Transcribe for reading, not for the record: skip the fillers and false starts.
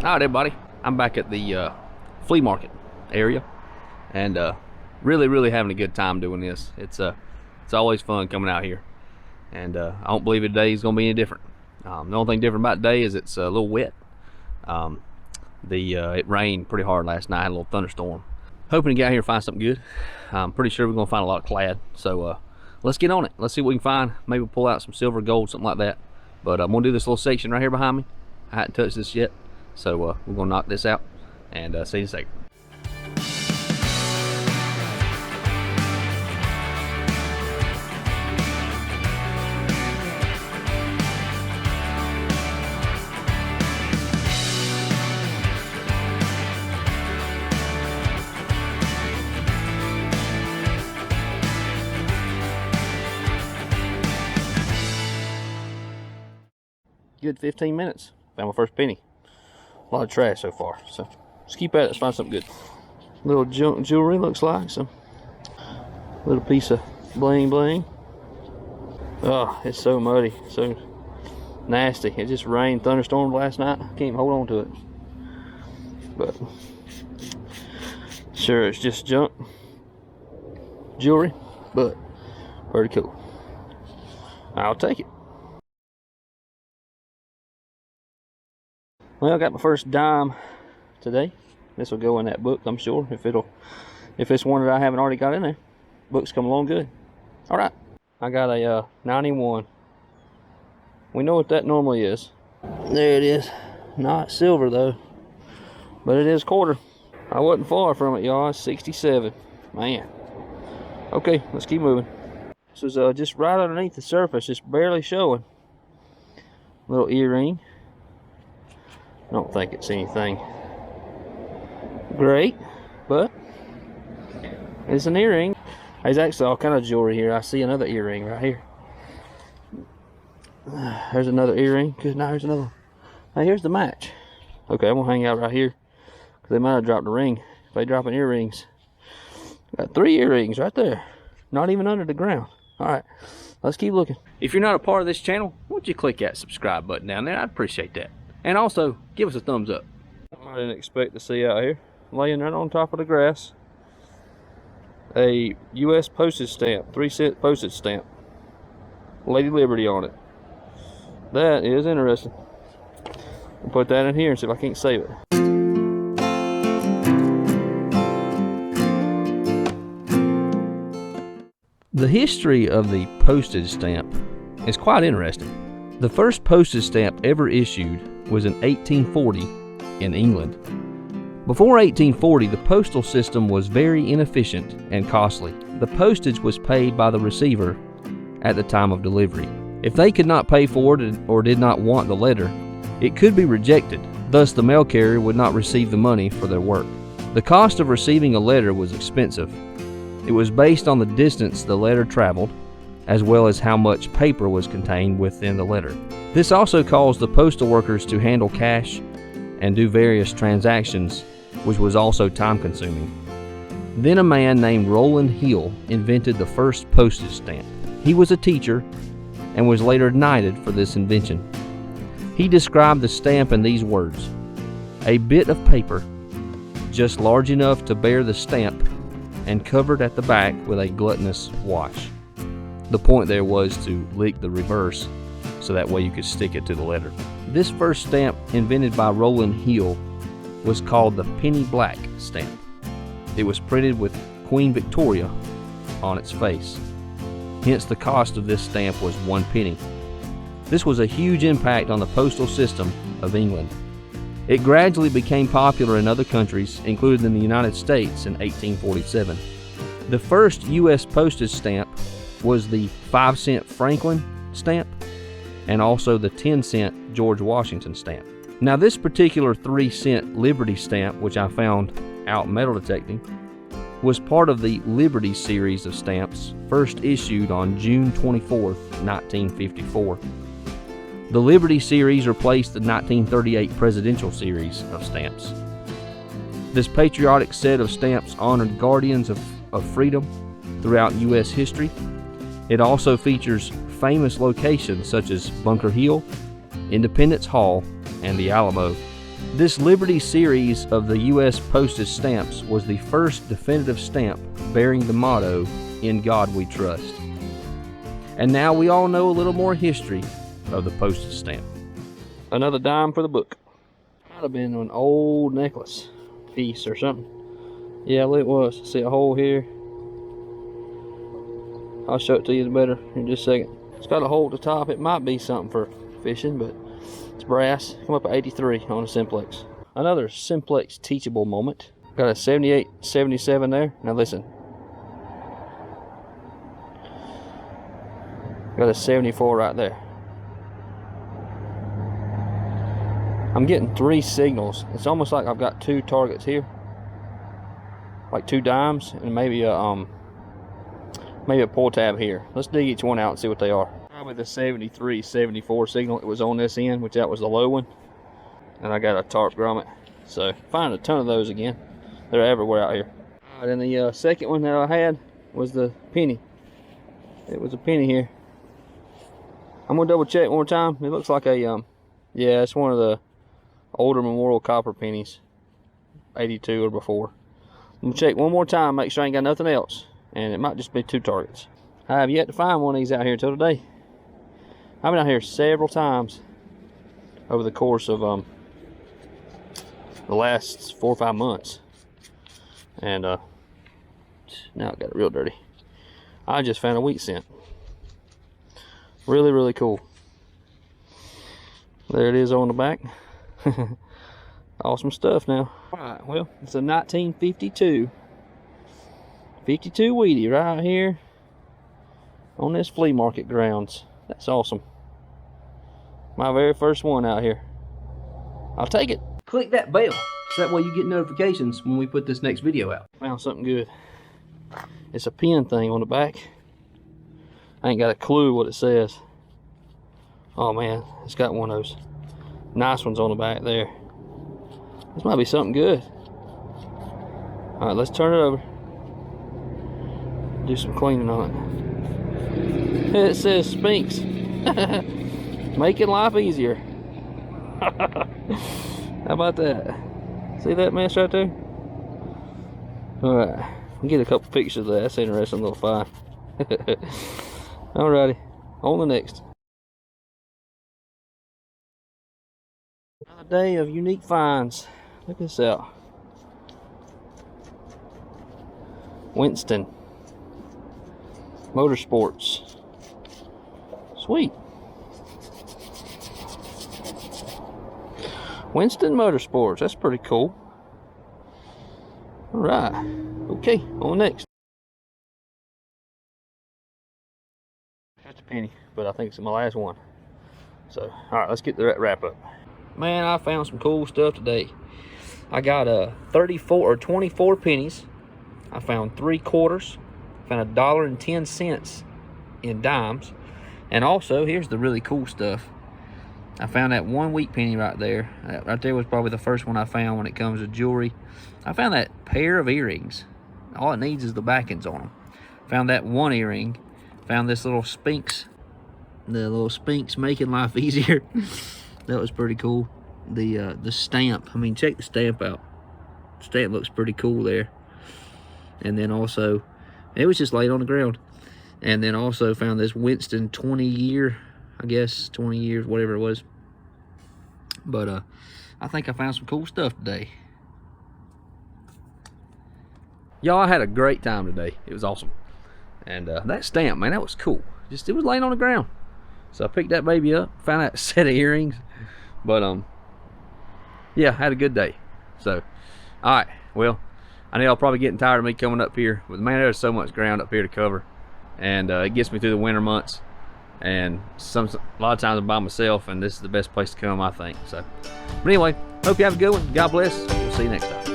Alright everybody, I'm back at the flea market area and really having a good time doing this. It's always fun coming out here, and I don't believe today is going to be any different. The only thing different about today is it's a little wet. It rained pretty hard last night, had a little thunderstorm. Hoping to get out here and find something good. I'm pretty sure we're going to find a lot of clad, so let's get on it. Let's see what we can find. Maybe we'll pull out some silver, gold, something like that. But I'm going to do this little section right here behind me. I hadn't touched this yet. So we're going to knock this out and see you in a second. Good 15 minutes. Found my first penny. A lot of trash so far, so let's keep at it. Let's find something good. Little jewelry, looks like some little piece of bling. Oh, it's so muddy, so nasty. It just rained, thunderstormed last night. I can't even hold on to it, but sure, it's just junk jewelry, but pretty cool. I'll take it. Well, I got my first dime today. This will go in that book, I'm sure, if it's one that I haven't already got in there. Books come along good. All right, I got a 91. We know what that normally is. There it is. Not silver though, but it is quarter. I wasn't far from it, y'all. 67. Man. Okay, let's keep moving. This is just right underneath the surface, just barely showing. Little earring. I don't think it's anything great, but it's an earring. There's actually all kind of jewelry here. I see another earring right here. There's another earring. Now here's another one. Now here's the match. Okay, I'm gonna hang out right here because they might have dropped a ring. If they drop earrings, got 3 earrings right there, not even under the ground. All right, let's keep looking. If you're not a part of this channel, why don't you click that subscribe button down there? I'd appreciate that. And also, give us a thumbs up. I didn't expect to see out here, laying right on top of the grass, a U.S. postage stamp, 3-cent postage stamp, Lady Liberty on it. That is interesting. I'll put that in here and see if I can't save it. The history of the postage stamp is quite interesting. The first postage stamp ever issued was in 1840 in England. Before 1840, the postal system was very inefficient and costly. The postage was paid by the receiver at the time of delivery. If they could not pay for it or did not want the letter, it could be rejected. Thus, the mail carrier would not receive the money for their work. The cost of receiving a letter was expensive. It was based on the distance the letter traveled, as well as how much paper was contained within the letter. This also caused the postal workers to handle cash and do various transactions, which was also time-consuming. Then a man named Rowland Hill invented the first postage stamp. He was a teacher and was later knighted for this invention. He described the stamp in these words: "A bit of paper, just large enough to bear the stamp and covered at the back with a gluttonous wash." The point there was to lick the reverse so that way you could stick it to the letter. This first stamp, invented by Rowland Hill, was called the penny black stamp. It was printed with Queen Victoria on its face. Hence the cost of this stamp was 1 penny. This was a huge impact on the postal system of England. It gradually became popular in other countries, including in the United States in 1847. The first U.S. postage stamp was the 5-cent Franklin stamp and also the 10-cent George Washington stamp. Now this particular 3-cent Liberty stamp, which I found out metal detecting, was part of the Liberty series of stamps first issued on June 24th, 1954. The Liberty series replaced the 1938 presidential series of stamps. This patriotic set of stamps honored guardians of freedom throughout U.S. history. It also features famous locations such as Bunker Hill, Independence Hall, and the Alamo, This Liberty series of the U.S. postage stamps was the first definitive stamp bearing the motto, "In God We Trust." And now we all know a little more history of the postage stamp. Another dime for the book. Might have been an old necklace piece or something. Yeah, it was. See a hole here? I'll show it to you better in just a second. It's got a hole at the top. It might be something for fishing, but it's brass. Come up at 83 on a simplex. Another simplex teachable moment. Got a 78, 77 there. Now listen. Got a 74 right there. I'm getting 3 signals. It's almost like I've got 2 targets here, like 2 dimes, and maybe a pull tab here. Let's dig each one out and see what they are. Probably the 73, 74 signal. It was on this end, which that was the low one, and I got a tarp grommet. So find a ton of those again. They're everywhere out here. All right, and the second one that I had was the penny. It was a penny here. I'm gonna double check one more time. It looks like a yeah, it's one of the older Memorial copper pennies, 82 or before. I'm gonna check one more time, make sure I ain't got nothing else, and it might just be 2 targets. I have yet to find one of these out here till today. I've been out here several times over the course of the last 4 or 5 months, and now it got real dirty. I just found a wheat cent. Really, really cool. There it is on the back. Awesome stuff now. Alright, well, it's a 1952 Wheatie right here on this flea market grounds. That's awesome. My very first one out here. I'll take it. Click that bell so that way you get notifications when we put this next video out. Found something good. It's a pen thing on the back. I ain't got a clue what it says. Oh man, it's got one of those nice ones on the back there. This might be something good. Alright, let's turn it over. Do some cleaning on it. It says Spinks. Making life easier. How about that? See that mess right there? Alright, we'll get a couple pictures of that. That's an interesting little find. Alrighty, on the next. Another day of unique finds. Look this out. Winston Motorsports. Sweet. Winston Motorsports. That's pretty cool. Alright. Okay, on next. That's a penny, but I think it's my last one. So, alright, let's get the wrap up. Man, I found some cool stuff today. I got 34 or 24 pennies. I found 3 quarters. Found $1.10 in dimes. And also, here's the really cool stuff. I found that 1 wheat penny right there. That right there was probably the first one I found when it comes to jewelry. I found that pair of earrings. All it needs is the backings on them. Found that 1 earring. Found this little Spinks. The little Spinks making life easier. That was pretty cool. The stamp. I mean, check the stamp out. The stamp looks pretty cool there. And then also, it was just laid on the ground. And then also found this Winston 20-year, I guess 20 years, whatever it was. But I think I found some cool stuff today. Y'all, I had a great time today. It was awesome. And that stamp, man, that was cool. Just, it was laying on the ground. So I picked that baby up, found that set of earrings. But yeah, had a good day. So, all right, well, I know y'all probably getting tired of me coming up here, but man, there's so much ground up here to cover, and it gets me through the winter months. And a lot of times I'm by myself, and this is the best place to come, I think. So, but anyway, hope you have a good one. God bless. We'll see you next time.